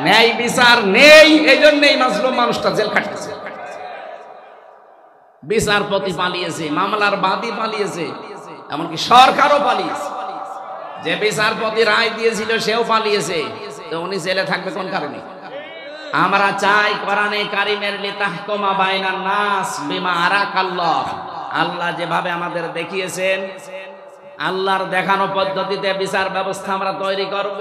ন্যায় বিচার নেই, এই জন্যই মাজলুম মানুষটা জেল খাটতেছে। বিচারপতি পালিয়েছে, মামলার বাদী পালিয়েছে, এমনকি সরকারও পালিয়েছে। যে বিচারপতি রায় দিয়েছিল সেও পালিয়েছে, তো উনি জেলে থাকবে কোন কারণে? আমরা চাই কোরআনে কারিমের লিতাহকুমা বাইনান নাস বিমা আরাকাল্লাহ, আল্লাহ যেভাবে আমাদের দেখিয়েছেন, আল্লাহর দেখানো পদ্ধতিতে বিচার ব্যবস্থা আমরা তৈরি করব।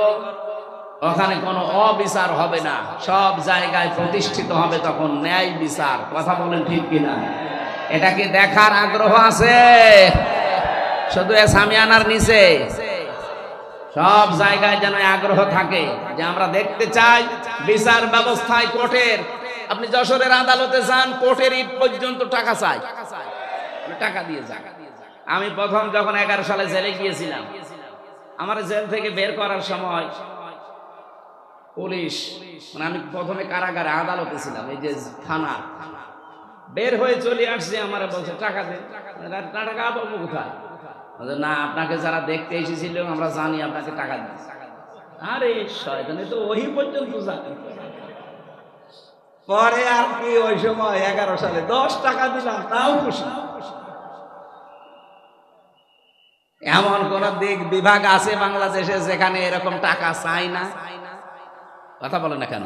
ওখানে কোনো অবিচার হবে না, সব জায়গায় প্রতিষ্ঠিত হবে তখন ন্যায় বিচার। কথা বলেন ঠিক কিনা? এটা কি দেখার আগ্রহ আছে? শুধু সামিয়ানার নিচে সব জায়গায় যেন আগ্রহ থাকে যে আমরা দেখতে চাই বিচার ব্যবস্থায় কোর্টের। আপনি যশোরের আদালতে যান, কোর্টের ইট পর্যন্ত টাকা চাই, টাকা দিয়ে যান। আমি প্রথম যখন 11 সালে জেলে গিয়েছিলাম, আমার জেল থেকে বের করার সময় পুলিশ, মানে আমি প্রথমে কারাগারে আদালতে ছিলাম, এই যে থানা, বের হয়ে চলে আসছে, আমার বলছে টাকা দেন। টাকা পাবো কোথায়? না, আপনাকে যারা দেখতে এসেছিল আমরা জানি, আপনাকে টাকা দিন। আরে শয়তানি তো ওই পর্যন্ত জানি। পরে আর কি ওই সময় 11 সালে 10 টাকা দিলাম, তাও খুশি। এমন কোন দিক বিভাগ আছে বাংলাদেশে যেখানে এরকম টাকা চাই না? কথা বলে না কেন?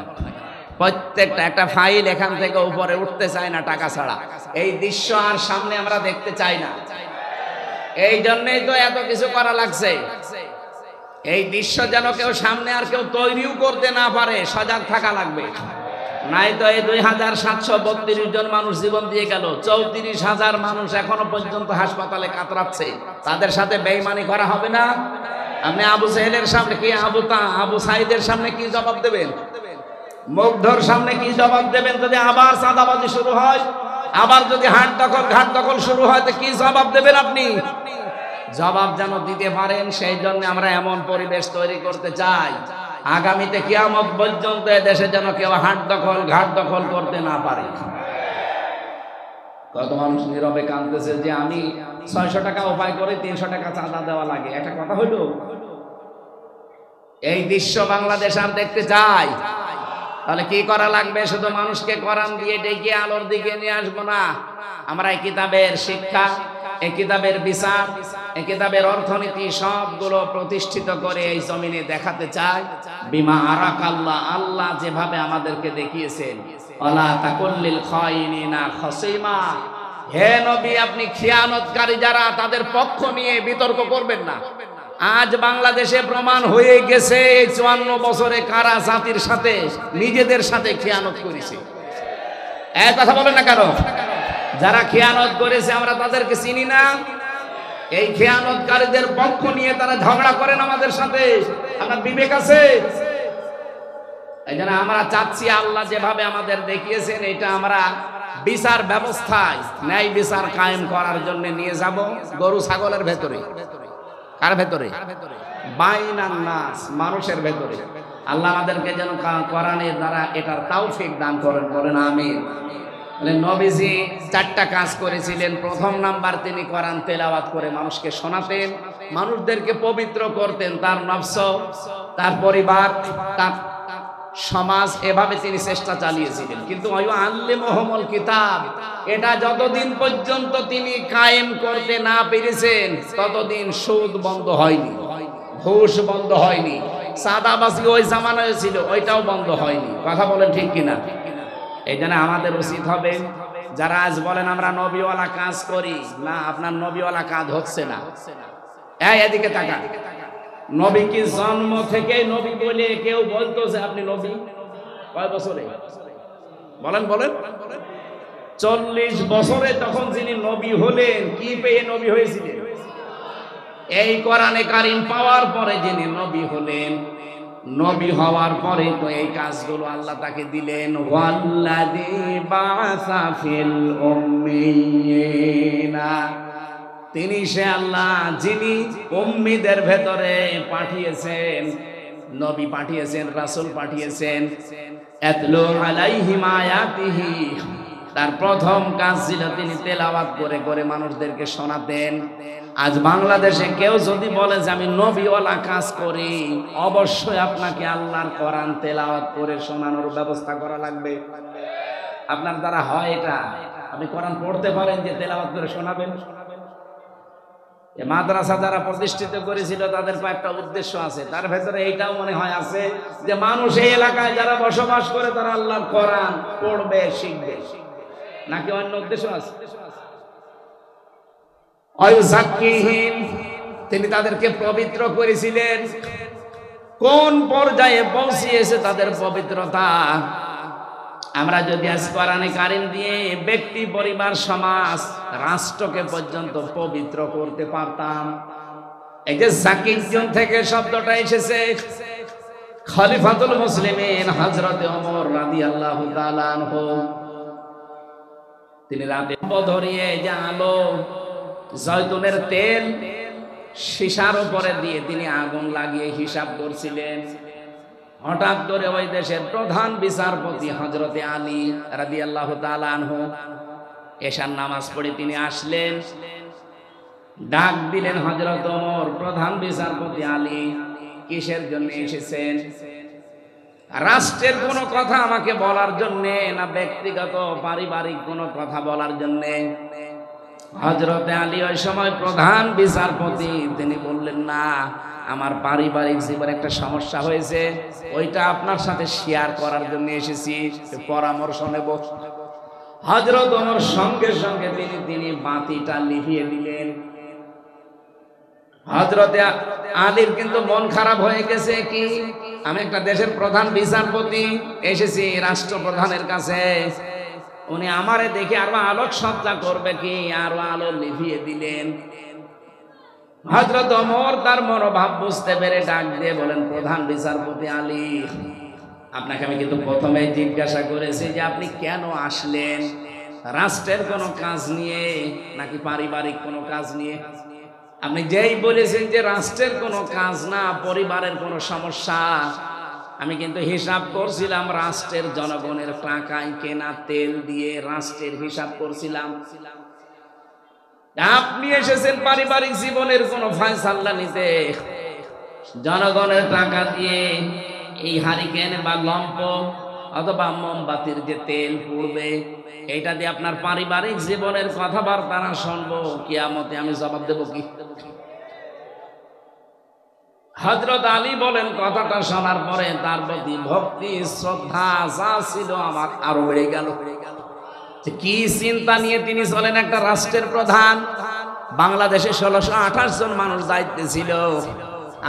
প্রত্যেকটা একটা ফাইল এখান থেকে উপরে উঠতে চায় না টাকা ছাড়া। এই দৃশ্য আর সামনে আমরা দেখতে চাই না। এই জন্যই তো এত কিছু করা লাগছে। এই দৃশ্য যেন কেউ সামনে আর কেউ তৈরিও করতে না পারে, সজাগ থাকা লাগবে। নাই তো এই 2732 জন মানুষ জীবন দিয়ে গেল, 34,000 মানুষ এখনো পর্যন্ত হাসপাতালে কাতরাচ্ছে। তাদের সাথে বেঈমানি করা হবে না? আপনি আবু সাইদের সামনে কি, আবু সাইদের সামনে কি জবাব দেবেন? মুগ্ধর সামনে কি জবাব দেবেন? যদি আবার চাঁদাবাজি শুরু হয়, আবার যদি হাট দখল ঘাট দখল শুরু হয়, তো কি জবাব দেবেন আপনি? জবাব যেন দিতে পারেন, সেই জন্য আমরা এমন পরিবেশ তৈরি করতে চাই আগামীতে কিয়ামত পর্যন্ত দেশে যেন কেউ হাট দখল ঘাট দখল করতে না পারে। কত মানুষ নীরবে কাঁদতেছে যে আমি 600 টাকা উপায় করে 300 টাকা চাঁদা দেওয়া লাগে। একটা কথা হইল, এই দৃশ্য বাংলাদেশ আর দেখতে চাই। তাহলে কি করা লাগবে? শুধু মানুষকে কোরআন দিয়ে ডেকে আলোর দিকে নিয়ে আসবো না। আমরা এই কিতাবের শিক্ষা, এই কিতাবের বিচার, এই কিতাবের অর্থনীতি সবগুলো প্রতিষ্ঠিত করে এই জমিনে দেখাতে চাই বিমা আরাকাল্লাহ, আল্লাহ যেভাবে আমাদেরকে দেখিয়েছেন। ওয়ালা তাকুল্লিল খায়িনিনা খাসিমা, হে নবী আপনি খিয়ানতকারী যারা তাদের পক্ষ নিয়ে বিতর্ক করবেন না। আজ বাংলাদেশে প্রমাণ হয়ে গেছে 54 বছরে কারা জাতির সাথে নিজেদের সাথে খিয়ানত করেছে। এই কথা বলেন না কেন? যারা খিয়ানত করেছে আমরা তাদেরকে চিনি না? এই খিয়ানতকারীদের পক্ষ নিয়ে তারা ঝগড়া করেন আমাদের সাথে। আপনার বিবেক আছে? এই জন্য আমরা চাচ্ছি আল্লাহ যেভাবে আমাদের দেখিয়েছেন এটা আমরা বিচার ব্যবস্থায় ন্যায় বিচার কায়েম করার জন্য নিয়ে যাব। গরু ছাগলের ভেতরে, কার ভেতরে? বাইনান নাস, মানুষের ভেতরে। আল্লাহ আমাদেরকে যেন কোরআনের দ্বারা এটার তৌফিক দান করেন, বলেন আমিন। নবীজি 4টা কাজ করেছিলেন। প্রথম নাম্বার, তিনি কোরআন তেলাওয়াত করে মানুষকে শোনাতেন, মানুষদেরকে পবিত্র করতেন, তার নফস, তার পরিবার, তার সমাজ, এভাবে তিনি চেষ্টা চালিয়েছিলেন। কিন্তু আল্লিমুহুমুল কিতাব, এটা যতদিন পর্যন্ত তিনি কায়েম করতে না পেরেছেন ততদিন সুদ বন্ধ হয়নি, ঘুষ বন্ধ হয়নি, সাদাবাজি ওই জামানায় ছিল ওইটাও বন্ধ হয়নি। কথা বলেন ঠিক কিনা? এই জন্য আমাদের উচিত হবে, যারা আজ বলেন আমরা নবীওয়ালা কাজ করি না, আপনার নবীওয়ালা কাজ হচ্ছে না। এদিকে তাকান, নবী কি জন্ম থেকে নবী বলে কেউ বলতো যে আপনি নবী? কয় বছরে বলেন? বলেন 40 বছরে তখন যিনি নবী হলেন, কি পেয়ে নবী হয়েছিলেন? এই কোরআনে কারিম পাওয়ার পরে যিনি নবী হলেন, নবী হওয়ার পরে তো এই কাজগুলো আল্লাহ তাকে দিলেন। ওয়াল্লাযী বা'সা ফিল উম্মিয়িনা, তিনি সে আল্লাহ যিনি উম্মীদের ভেতরে পাঠিয়েছেন, নবী পাঠিয়েছেন, রাসূল পাঠিয়েছেন। আতলু আলাইহিম আয়াতিহি, তার প্রথম কাজ ছিল তিনি তেলাওয়াত করে করে মানুষদেরকে শোনাতেন। আজ বাংলাদেশে কেউ যদি বলে যে আমি নবীওয়ালা কাজ করি, অবশ্যই আপনাকে আল্লাহর কোরআন তেলাওয়াত করে শোনানোর ব্যবস্থা করা লাগবে। আপনার দ্বারা হয় এটা? আপনি কোরআন পড়তে পারেন যে তেলাওয়াত করে শোনাবেন? মাদ্রাসা যারা প্রতিষ্ঠিত করেছিল তাদের একটা উদ্দেশ্য আছে, তার ভেতরে এইটাও মনে হয় আছে যে মানুষ এই এলাকায় যারা বসবাস করে তারা আল্লাহর কোরআন পড়বে, শিখবে, নাকি অন্য উদ্দেশ্য আছে? তিনি তাদেরকে পবিত্র করেছিলেন। কোন পর্যায়ে পৌঁছিয়েছে তাদের পবিত্রতা? আমরা যদি আজ কোরআনে কারিম দিয়ে ব্যক্তি, পরিবার, সমাজ, রাষ্ট্রকে পর্যন্ত পবিত্র করতে পারতাম। এই যে জাকির থেকে শব্দটা এসেছে, খলিফাতুল মুসলিমিন হযরতে ওমর রাদিয়াল্লাহু তাআলা আনহু, তিনি রাতে ধরিয়ে যে আলো জয়তুনের তেল সীসার উপরে দিয়ে তিনি আগুন লাগিয়ে হিসাব করছিলেন। হঠাৎ করে ওই দেশের প্রধান বিচারপতি হযরতে আলী রাদিয়াল্লাহু তাআলা আনহু এশার নামাজ পড়ে তিনি আসলেন, ডাক দিলেন, হযরত ওমর, প্রধান বিচারপতি আলী কিসের জন্য এসেছেন? রাষ্ট্রের কোনো কথা আমাকে বলার জন্য, না ব্যক্তিগত পারিবারিক কোনো কথা বলার জন্য? হযরতে আলী ওই সময় প্রধান বিচারপতি, তিনি বললেন, না, আমার পারিবারিক জীবনে একটা সমস্যা হয়েছে, ওইটা আপনার সাথে শেয়ার করার জন্য এসেছি, পরামর্শ নেব। হযরত ওমর সঙ্গে সঙ্গে তিনি বাতিটা লিভিয়ে দিলেন। হযরতে আলীর কিন্তু মন খারাপ হয়ে গেছে, কি আমি একটা দেশের প্রধান বিচারপতি এসেছি রাষ্ট্রপ্রধানের কাছে, উনি আমারে দেখে আরো আলোকসজ্জা করবে কি, আরো আলো লিভিয়ে দিলেন। হযরত ওমর তার মনোভাব বুঝতে পেরে ডাক দিয়ে বলেন, প্রধান বিচারপতি আলী, আপনাকে আমি কিন্তু প্রথমে জিজ্ঞাসা করেছি যে আপনি কেন আসলেন, রাষ্ট্রের কোনো কাজ নিয়ে নাকি পারিবারিক কোনো কাজ নিয়ে? আপনি যেই বলেছেন যে রাষ্ট্রের কোনো কাজ না, পরিবারের কোনো সমস্যা, আমি কিন্তু হিসাব করছিলাম রাষ্ট্রের জনগণের টাকায় কেনা তেল দিয়ে রাষ্ট্রের হিসাব করছিলাম। আপনি এসেছেন পারিবারিক জীবনের কোনো ফয়সালা নিতে, জনগণের টাকা দিয়ে এই হারিকেন বা লম্প অথবা মোমবাতির যে তেল পুড়বে, এটা দিয়ে আপনার পারিবারিক জীবনের কথাবার্তা না শুনবো, কিয়ামতে আমি জবাব দেব কি? হযরত আলী বলেন, কথাটা শোনার পরে তার প্রতি ভক্তি, শ্রদ্ধা যা ছিল আমার আরো বেড়ে গেল। কি চিন্তা নিয়ে তিনি চলেন, একটা রাষ্ট্রের প্রধান। বাংলাদেশে 1628 জন মানুষ দায়িত্বে ছিল।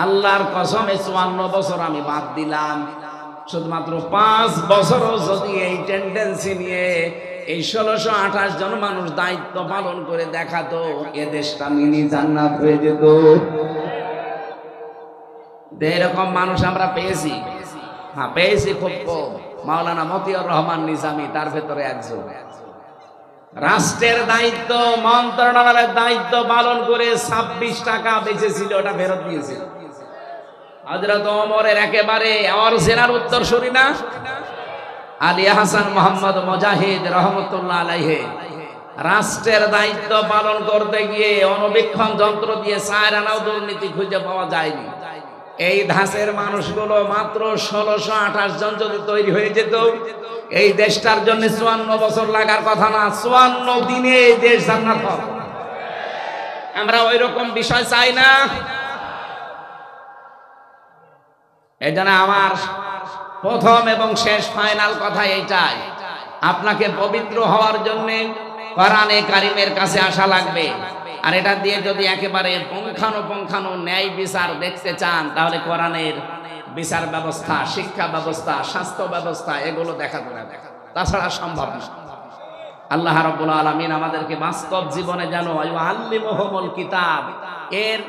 আল্লাহর কসমে 54 বছর আমি বাদ দিলাম, শুধুমাত্র 5 বছরও যদি এই টেন্ডেন্সি নিয়ে এই 1628 জন মানুষ দায়িত্ব পালন করে দেখাতো, এ দেশটা মিনি জান্নাত হয়ে যেত। এরকম মানুষ আমরা পেয়েছি, হ্যাঁ পেয়েছি, খুব কম। মাওলানা মতিউর রহমান নিজামী তার ভেতরে একজন। রাষ্ট্রের দায়িত্ব, মন্ত্রণালয়ের দায়িত্ব পালন করে 26 টাকা বেঁচেছিল, ওটা ফেরত দিয়েছিল। হযরত ওমরের একেবারে অরিজিনাল উত্তরসূরি না, আলী হাসান মোহাম্মদ মুজাহিদ রহমতুল্লাহ আলাইহি, রাষ্ট্রের দায়িত্ব পালন করতে গিয়ে অনবীক্ষণ যন্ত্র দিয়ে 4 আনাও দুর্নীতি খুঁজে পাওয়া যায়নি। এই ধাঁচের মানুষগুলো মাত্র 1628 জন যদি তৈরি হয়ে যেত, এই দেশটার জন্য 54 বছর লাগার কথা না, 54 দিনে এই দেশ জান্নাত হবে। আমরা ওই রকম বিষয় চাই না। এই জন্য আমার প্রথম এবং শেষ ফাইনাল কথা এইটাই, আপনাকে পবিত্র হওয়ার জন্য কোরআনে কারিমের কাছে আসা লাগবে। আর এটা দিয়ে যদি একেবারে পুঙ্খানুপুঙ্খানু ন্যায় বিচার দেখতে চান, তাহলে কোরআনের বিচার ব্যবস্থা, শিক্ষা ব্যবস্থা, স্বাস্থ্য ব্যবস্থা, এগুলো দেখাতে হবে, তাছাড়া সম্ভব না। আল্লাহ রাব্বুল আলামিন আমাদেরকে বাস্তব জীবনে যেন আল্লিমুহুমুল কিতাব এর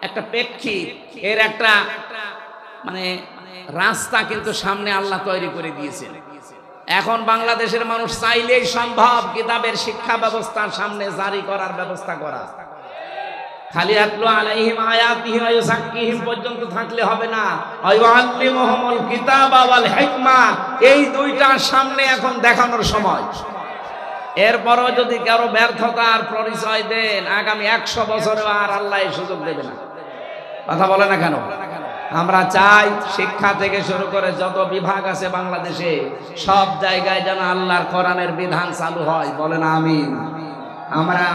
একটা প্রেক্ষিত, এর একটা মানে রাস্তা কিন্তু সামনে আল্লাহ তৈরি করে দিয়েছেন। এখন বাংলাদেশের মানুষ চাইলেই সম্ভব কিতাবের শিক্ষা ব্যবস্থা সামনে জারি করার ব্যবস্থা করা। খালি আতলু আলাইহিম আয়াতিহি ওয়া ইউযাক্কিহিম পর্যন্ত থাকলে হবে না, ওয়া ইউআল্লিমুহুমুল কিতাবা ওয়াল হিকমা, এই দুইটা সামনে এখন দেখানোর সময়। এরপরও যদি কারো ব্যর্থতার পরিচয় দেন, আগামী 100 বছরে আর আল্লাহ এই সুযোগ দেবে না। কথা বলে না কেন? আমরা চাই শিক্ষা থেকে শুরু করে যত বিভাগ আছে বাংলাদেশে সব জায়গায় যেন আল্লাহর কোরআনের বিধান চালু হয়। বলেন আমিন। আমরা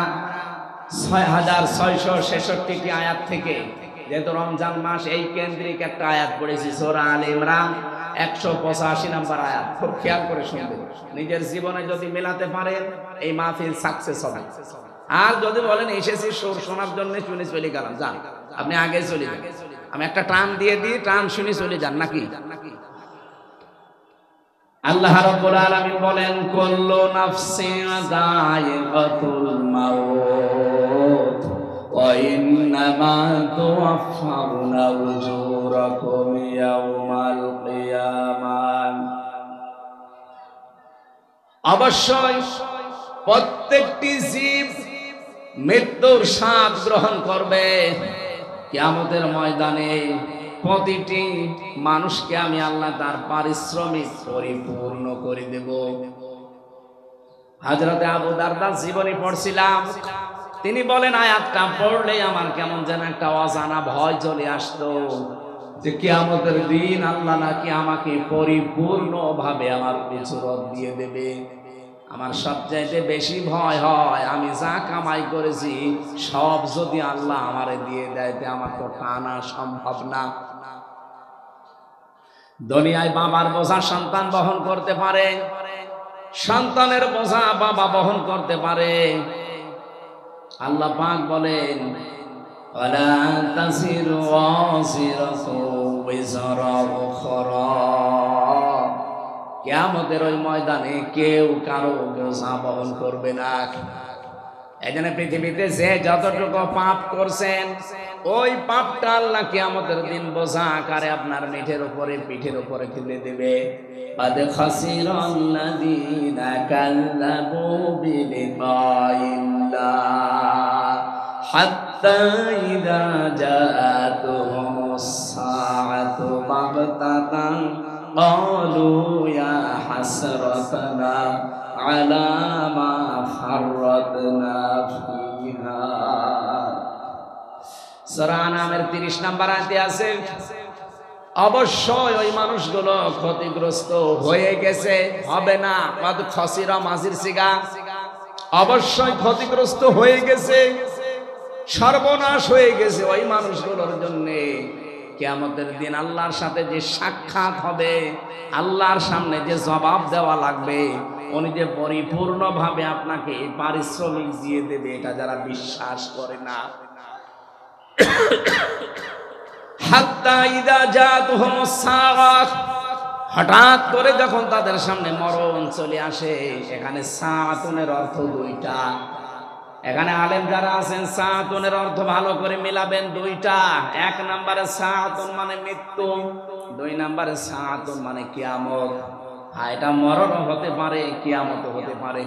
6666টি আয়াত থেকে, যেহেতু রমজান মাস, এই কেন্দ্রিক একটা আয়াত পড়েছি, সূরা আলে ইমরান 185 নম্বর আয়াত। খুব খেয়াল করে শুনবেন, নিজের জীবনে যদি মেলাতে পারেন এই মাহফিল সাকসেস হবে। আর যদি বলেন এসেছি সুর শোনার জন্য শুনে চলে গেলাম, যান, আপনি আগে চলে যান, আমি একটা টান দিয়ে দিই, টান শুনে চলে যান নাকি? আল্লাহ রাব্বুল আলামিন বলেন, কুল্লু নাফসিন যায়িকাতুল মাউত ওয়া ইন্নামা তুওয়াফাউনা উজুরাকুম ইয়াওমাল কিয়ামাহ। অবশ্যই প্রত্যেকটি জীব মৃত্যুর স্বাদ গ্রহণ করবে। কিয়ামতের ময়দানে প্রতিটি মানুষকে আমি আল্লাহ তার পারিশ্রমিক পরিপূর্ণ করে দেব। হযরতে আবু দারদার জীবনী পড়ছিলাম, তিনি বলেন আয়াতটা পড়লে আমার কেমন যেন একটা অজানা ভয় চলে আসতো, যে কিয়ামতের দিন আল্লাহ নাকি আমাকে পরিপূর্ণভাবে আমার উজরত দিয়ে দেবে। আমার সবচাইতে বেশি ভয় হয় আমি যা কামাই করেছি সব যদি আল্লাহ আমারে দিয়ে দেয়, আমার তো টানা সম্ভব না। দুনিয়ায় বাবার বোঝা সন্তান বহন করতে পারে, সন্তানের বোঝা বাবা বহন করতে পারে। আল্লাহ পাক বলেন, ওয়ালা তাসিরু ওয়াসিরাতু উযরা উখরা। কিয়ামতের ওই ময়দানে কেউ কারো বোঝা বহন করবে না। এজন্য পৃথিবীতে যে যতটুকু পাপ করছেন ওই পাপটা আল্লাহ কিয়ামতের দিন বোঝা আকারে আপনার পিঠের উপরে তুলে দেবে। قد خسر الذين كذبوا بلقاء الله حتى إذا جاءتهم الساعة بغتة قالوا يا حسرتنا على ما فرطنا فيها। সূরা আনামের 30 নম্বর আয়াতে আছে, অবশ্যই ওই মানুষগুলো ক্ষতিগ্রস্ত হয়ে গেছে, হবে না। কদ খসিরা মাজির সিগা, অবশ্যই ক্ষতিগ্রস্ত হয়ে গেছে, সর্বনাশ হয়ে গেছে ওই মানুষগুলোর জন্য। কিয়ামতের দিন আল্লাহর সাথে যে সাক্ষাৎ হবে, আল্লাহর সামনে যে জবাব দেওয়া লাগবে, উনি যে পরিপূর্ণভাবে আপনাকে পারিশ্রমিক দিয়ে দেবে, এটা যারা বিশ্বাস করে না। হাত্তা ইদা জাতুহুমুস সাআহ, হঠাৎ করে যখন তাদের সামনে মরণ চলে আসে। এখানে সাআতুনের অর্থ দুইটা। এখানে আলেম যারা আছেন সাআতুনের অর্থ ভালো করে মিলাবেন দুইটা। এক নম্বরে সাআতুন মানে মৃত্যু, দুই নম্বরে সাআতুন মানে কিয়ামত। হ্যাঁ, এটা মরণ হতে পারে, কিয়ামত হতে পারে।